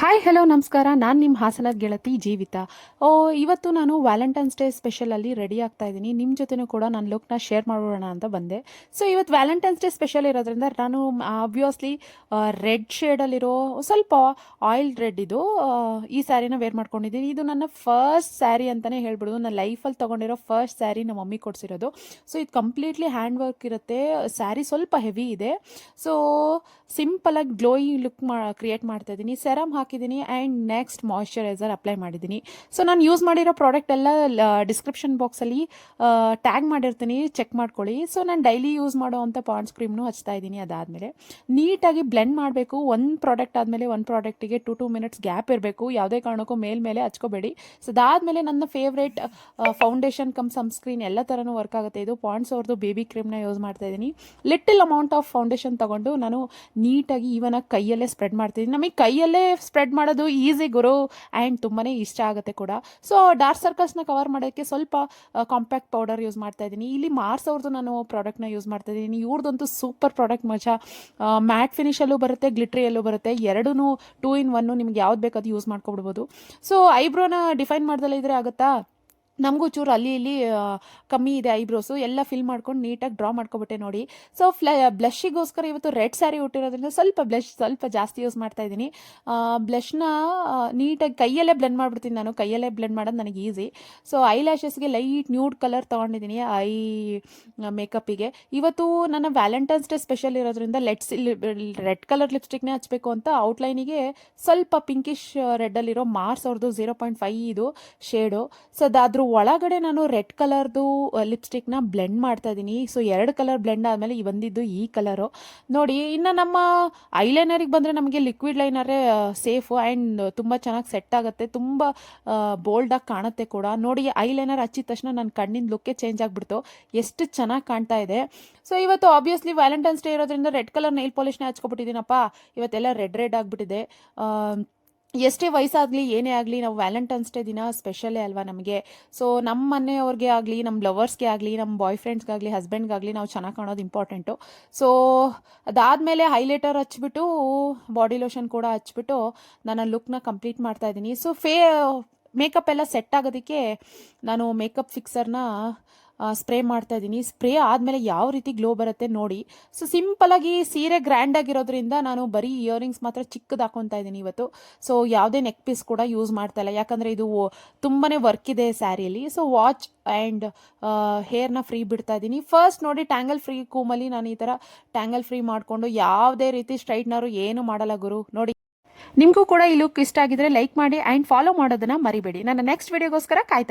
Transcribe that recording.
Hi hello ನಮಸ್ಕಾರ. ನಾನು ನಿಮ್ಮ ಹಾಸನದ ಗೆಳತಿ ಜೀವಿತಾ. ಇವತ್ತು ನಾನು ವ್ಯಾಲೆಂಟೈನ್ಸ್ ಡೇ ಸ್ಪೆಷಲಲ್ಲಿ ರೆಡಿ ಆಗ್ತಾ ಇದ್ದೀನಿ. ನಿಮ್ಮ ಜೊತೆನೂ ಕೂಡ ನನ್ನ ಲುಕ್ನ ಶೇರ್ ಮಾಡೋಣ ಅಂತ ಬಂದೆ. ಸೊ ಇವತ್ತು ವ್ಯಾಲೆಂಟೈನ್ಸ್ ಡೇ ಸ್ಪೆಷಲ್ ಇರೋದ್ರಿಂದ ನಾನು ಆಬ್ವಿಯಸ್ಲಿ ರೆಡ್ ಶೇಡಲ್ಲಿರೋ ಸ್ವಲ್ಪ ಆಯಿಲ್ ರೆಡ್ ಇದು ಈ ಸ್ಯಾರಿನ ವೇರ್ ಮಾಡ್ಕೊಂಡಿದ್ದೀನಿ. ಇದು ನನ್ನ ಫಸ್ಟ್ ಸ್ಯಾರಿ ಅಂತಲೇ ಹೇಳ್ಬಿಡೋದು. ನನ್ನ ಲೈಫಲ್ಲಿ ತೊಗೊಂಡಿರೋ ಫಸ್ಟ್ ಸ್ಯಾರಿ ನಮ್ಮ ಮಮ್ಮಿ ಕೊಡಿಸಿರೋದು. ಸೊ ಇದು ಕಂಪ್ಲೀಟ್ಲಿ ಹ್ಯಾಂಡ್ ವರ್ಕ್ ಇರುತ್ತೆ. ಸ್ಯಾರಿ ಸ್ವಲ್ಪ ಹೆವಿ ಇದೆ. ಸೊ ಸಿಂಪಲಾಗಿ ಗ್ಲೋಯಿಂಗ್ ಲುಕ್ ಕ್ರಿಯೇಟ್ ಮಾಡ್ತಾ ಇದ್ದೀನಿ. ಸೆರಮ್ ಹಾಕಿದ್ದೀನಿ ಆ್ಯಂಡ್ ನೆಕ್ಸ್ಟ್ ಮಾಯ್ಶ್ಚರೈಸರ್ ಅಪ್ಲೈ ಮಾಡಿದ್ದೀನಿ. ಸೊ ನಾನು ಯೂಸ್ ಮಾಡಿರೋ ಪ್ರಾಡಕ್ಟ್ ಎಲ್ಲ ಡಿಸ್ಕ್ರಿಪ್ಷನ್ ಬಾಕ್ಸಲ್ಲಿ ಟ್ಯಾಗ್ ಮಾಡಿರ್ತೀನಿ, ಚೆಕ್ ಮಾಡ್ಕೊಳ್ಳಿ. ಸೊ ನಾನು ಡೈಲಿ ಯೂಸ್ ಮಾಡೋ ಅಂಥ ಪಾಂಡ್ಸ್ ಕ್ರೀಮ್ನು ಹಚ್ತಾ ಇದ್ದೀನಿ. ಅದಾದಮೇಲೆ ನೀಟಾಗಿ ಬ್ಲೆಂಡ್ ಮಾಡಬೇಕು. ಒಂದು ಪ್ರಾಡಕ್ಟ್ ಆದಮೇಲೆ ಒಂದು ಪ್ರಾಡಕ್ಟಿಗೆ 2 ಮಿನಿಟ್ಸ್ ಗ್ಯಾಪ್ ಇರಬೇಕು. ಯಾವುದೇ ಕಾರಣಕ್ಕೂ ಮೇಲ್ಮೇಲೆ ಹಚ್ಕೋಬೇಡಿ. ಸೊ ಅದಾದಮೇಲೆ ನನ್ನ ಫೇವ್ರೇಟ್ ಫೌಂಡೇಶನ್ ಕಮ್ ಸನ್ಸ್ಕ್ರೀನ್ ಎಲ್ಲ ಥರನೂ ವರ್ಕ್ ಆಗುತ್ತೆ. ಇದು ಪಾಂಡ್ಸ್ ಅವ್ರದ್ದು ಬೇಬಿ ಕ್ರೀಮ್ನ ಯೂಸ್ ಮಾಡ್ತಾ ಇದ್ದೀನಿ. ಲಿಟಲ್ ಅಮೌಂಟ್ ಆಫ್ ಫೌಂಡೇಶನ್ ತೊಗೊಂಡು ನಾನು ನೀಟಾಗಿ ಈವನಾಗಿ ಕೈಯಲ್ಲೇ ಸ್ಪ್ರೆಡ್ ಮಾಡ್ತಿದ್ದೀನಿ. ನಮಗೆ ಕೈಯಲ್ಲೇ ಸ್ಪ್ರೆಡ್ ಮಾಡೋದು ಈಸಿ ಗುರು ಆ್ಯಂಡ್ ತುಂಬಾ ಇಷ್ಟ ಆಗುತ್ತೆ ಕೂಡ. ಸೊ ಡಾರ್ಕ್ ಸರ್ಕಲ್ಸ್ನ ಕವರ್ ಮಾಡೋಕ್ಕೆ ಸ್ವಲ್ಪ ಕಾಂಪ್ಯಾಕ್ಟ್ ಪೌಡರ್ ಯೂಸ್ ಮಾಡ್ತಾ ಇದ್ದೀನಿ. ಇಲ್ಲಿ ಮಾರ್ಸ್ ಅವ್ರದ್ದು ನಾನು ಪ್ರಾಡಕ್ಟ್ನ ಯೂಸ್ ಮಾಡ್ತಾ ಇದ್ದೀನಿ. ಇವ್ರದ್ದಂತೂ ಸೂಪರ್ ಪ್ರಾಡಕ್ಟ್ ಮಜಾ. ಮ್ಯಾಟ್ ಫಿನಿಷಲ್ಲೂ ಬರುತ್ತೆ, ಗ್ಲಿಟ್ರಿಯಲ್ಲೂ ಬರುತ್ತೆ. ಎರಡೂ 2 in 1 ನಿಮ್ಗೆ ಯಾವ್ದು ಬೇಕು ಅದು ಯೂಸ್ ಮಾಡ್ಕೊಬಿಡ್ಬೋದು. ಸೊ ಐಬ್ರೋನ ಡಿಫೈನ್ ಮಾಡ್ದಲ್ಲ ಇದ್ರೆ ಆಗುತ್ತಾ? ನಮಗೂ ಚೂರು ಅಲ್ಲಿ ಇಲ್ಲಿ ಕಮ್ಮಿ ಇದೆ ಐಬ್ರೋಸು, ಎಲ್ಲ ಫಿಲ್ ಮಾಡ್ಕೊಂಡು ನೀಟಾಗಿ ಡ್ರಾ ಮಾಡ್ಕೊಬಿಟ್ಟೆ ನೋಡಿ. ಸೊ ಬ್ಲಷ್ಷಿಗೋಸ್ಕರ ಇವತ್ತು ರೆಡ್ ಸ್ಯಾರಿ ಹುಟ್ಟಿರೋದ್ರಿಂದ ಸ್ವಲ್ಪ ಜಾಸ್ತಿ ಯೂಸ್ ಮಾಡ್ತಾ ಇದ್ದೀನಿ. ಬ್ಲಷ್ನ ನೀಟಾಗಿ ಕೈಯಲ್ಲೇ ಬ್ಲೆಂಡ್ ಮಾಡಿಬಿಡ್ತೀನಿ. ನಾನು ಕೈಯಲ್ಲೇ ಬ್ಲೆಂಡ್ ಮಾಡೋದು ನನಗೆ ಈಸಿ. ಸೊ ಐ ಲ್ಯಾಶಸ್ಗೆ ಲೈಟ್ ನ್ಯೂಡ್ ಕಲರ್ ತೊಗೊಂಡಿದ್ದೀನಿ ಐ ಮೇಕಪ್ಪಿಗೆ. ಇವತ್ತು ನನ್ನ ವ್ಯಾಲೆಂಟೈನ್ಸ್ ಡೇ ಸ್ಪೆಷಲ್ ಇರೋದ್ರಿಂದ ರೆಡ್ ಕಲರ್ ಲಿಪ್ಸ್ಟಿಕ್ನೇ ಹಚ್ಚಬೇಕು ಅಂತ ಔಟ್ಲೈನಿಗೆ ಸ್ವಲ್ಪ ಪಿಂಕಿಶ್ ರೆಡ್ಡಲ್ಲಿರೋ ಮಾರ್ಸ್ ಅವ್ರದ್ದು 0.5 ಇದು ಶೇಡು. ಸೊ ಅದಾದ್ರೂ ಒಳಗಡೆ ನಾನು ರೆಡ್ ಕಲರ್ದು ಲಿಪ್ಸ್ಟಿಕ್ನ ಬ್ಲೆಂಡ್ ಮಾಡ್ತಾ ಇದ್ದೀನಿ. ಸೊ 2 ಕಲರ್ ಬ್ಲೆಂಡ್ ಆದಮೇಲೆ ಬಂದಿದ್ದು ಈ ಕಲರು ನೋಡಿ. ಇನ್ನು ನಮ್ಮ ಐಲೈನರಿಗೆ ಬಂದರೆ ನಮಗೆ ಲಿಕ್ವಿಡ್ ಲೈನರೇ ಸೇಫು ಆ್ಯಂಡ್ ತುಂಬ ಚೆನ್ನಾಗಿ ಸೆಟ್ ಆಗುತ್ತೆ, ತುಂಬ ಬೋಲ್ಡಾಗಿ ಕಾಣುತ್ತೆ ಕೂಡ. ನೋಡಿ ಐಲೈನರ್ ಹಚ್ಚಿದ ತಕ್ಷಣ ನನ್ನ ಕಣ್ಣಿನ ಲುಕ್ಕೇ ಚೇಂಜ್ ಆಗಿಬಿಡ್ತು, ಎಷ್ಟು ಚೆನ್ನಾಗಿ ಕಾಣ್ತಾ ಇದೆ. ಸೊ ಇವತ್ತು ಆಬ್ವಿಯಸ್ಲಿ ವ್ಯಾಲೆಂಟೈನ್ಸ್ ಡೇ ಇರೋದ್ರಿಂದ ರೆಡ್ ಕಲರ್ ನೈಲ್ ಪಾಲಿಷ್ನೇ ಹಚ್ಕೊಬಿಟ್ಟಿದ್ದೀನಪ್ಪ. ಇವತ್ತೆಲ್ಲ ರೆಡ್ ಆಗಿಬಿಟ್ಟಿದೆ. ಎಷ್ಟೇ ವಯಸ್ಸಾಗಲಿ ಏನೇ ಆಗಲಿ ನಾವು ವ್ಯಾಲೆಂಟೈನ್ಸ್ ಡೇ ದಿನ ಸ್ಪೆಷಲೇ ಅಲ್ವಾ ನಮಗೆ. ಸೊ ನಮ್ಮ ಮನೆಯವ್ರಿಗೆ ಆಗಲಿ, ನಮ್ಮ ಲವರ್ಸ್ಗೆ ಆಗಲಿ, ನಮ್ಮ ಬಾಯ್ ಫ್ರೆಂಡ್ಸ್ಗಾಗಲಿ, ಹಸ್ಬೆಂಡ್ಗಾಗಲಿ ನಾವು ಚೆನ್ನಾಗಿ ಕಾಣೋದು ಇಂಪಾರ್ಟೆಂಟು. ಸೊ ಅದಾದಮೇಲೆ ಹೈಲೈಟರ್ ಹಚ್ಬಿಟ್ಟು ಬಾಡಿ ಲೋಷನ್ ಕೂಡ ಹಚ್ಬಿಟ್ಟು ನಾನು ಲುಕ್ನ ಕಂಪ್ಲೀಟ್ ಮಾಡ್ತಾ ಇದ್ದೀನಿ. ಸೊ ಮೇಕಪ್ ಎಲ್ಲ ಸೆಟ್ ಆಗೋದಕ್ಕೆ ನಾನು ಮೇಕಪ್ ಫಿಕ್ಸರ್ನ ಸ್ಪ್ರೇ ಮಾಡ್ತಾ ಇದ್ದೀನಿ. ಸ್ಪ್ರೇ ಆದಮೇಲೆ ಯಾವ ರೀತಿ ಗ್ಲೋ ಬರುತ್ತೆ ನೋಡಿ. ಸೊ ಸಿಂಪಲಾಗಿ ಸೀರೆ ಗ್ರ್ಯಾಂಡ್ ಆಗಿರೋದ್ರಿಂದ ನಾನು ಬರೀ ಇಯರಿಂಗ್ಸ್ ಮಾತ್ರ ಚಿಕ್ಕದು ಹಾಕೊತಾ ಇದ್ದೀನಿ ಇವತ್ತು. ಸೊ ಯಾವುದೇ ನೆಕ್ ಪೀಸ್ ಕೂಡ ಯೂಸ್ ಮಾಡ್ತಾ ಇಲ್ಲ, ಯಾಕಂದರೆ ಇದು ತುಂಬಾ ವರ್ಕ್ ಇದೆ ಸ್ಯಾರಿಯಲ್ಲಿ. ಸೊ ವಾಚ್ ಆ್ಯಂಡ್ ಹೇರ್ನ ಫ್ರೀ ಬಿಡ್ತಾ ಇದ್ದೀನಿ. ಫಸ್ಟ್ ನೋಡಿ ಟ್ಯಾಂಗಲ್ ಫ್ರೀ ಕೂಮಲ್ಲಿ ನಾನು ಈ ಥರ ಟ್ಯಾಂಗಲ್ ಫ್ರೀ ಮಾಡಿಕೊಂಡು ಯಾವುದೇ ರೀತಿ ಸ್ಟ್ರೈಟ್ನರು ಏನು ಮಾಡಲ್ಲ ಗುರು. ನೋಡಿ ನಿಮಗೂ ಕೂಡ ಈ ಲುಕ್ ಇಷ್ಟ ಆಗಿದ್ರೆ ಲೈಕ್ ಮಾಡಿ ಆ್ಯಂಡ್ ಫಾಲೋ ಮಾಡೋದನ್ನು ಮರಿಬೇಡಿ. ನನ್ನ ನೆಕ್ಸ್ಟ್ ವಿಡಿಯೋಗೋಸ್ಕರ ಕಾಯ್ತಾ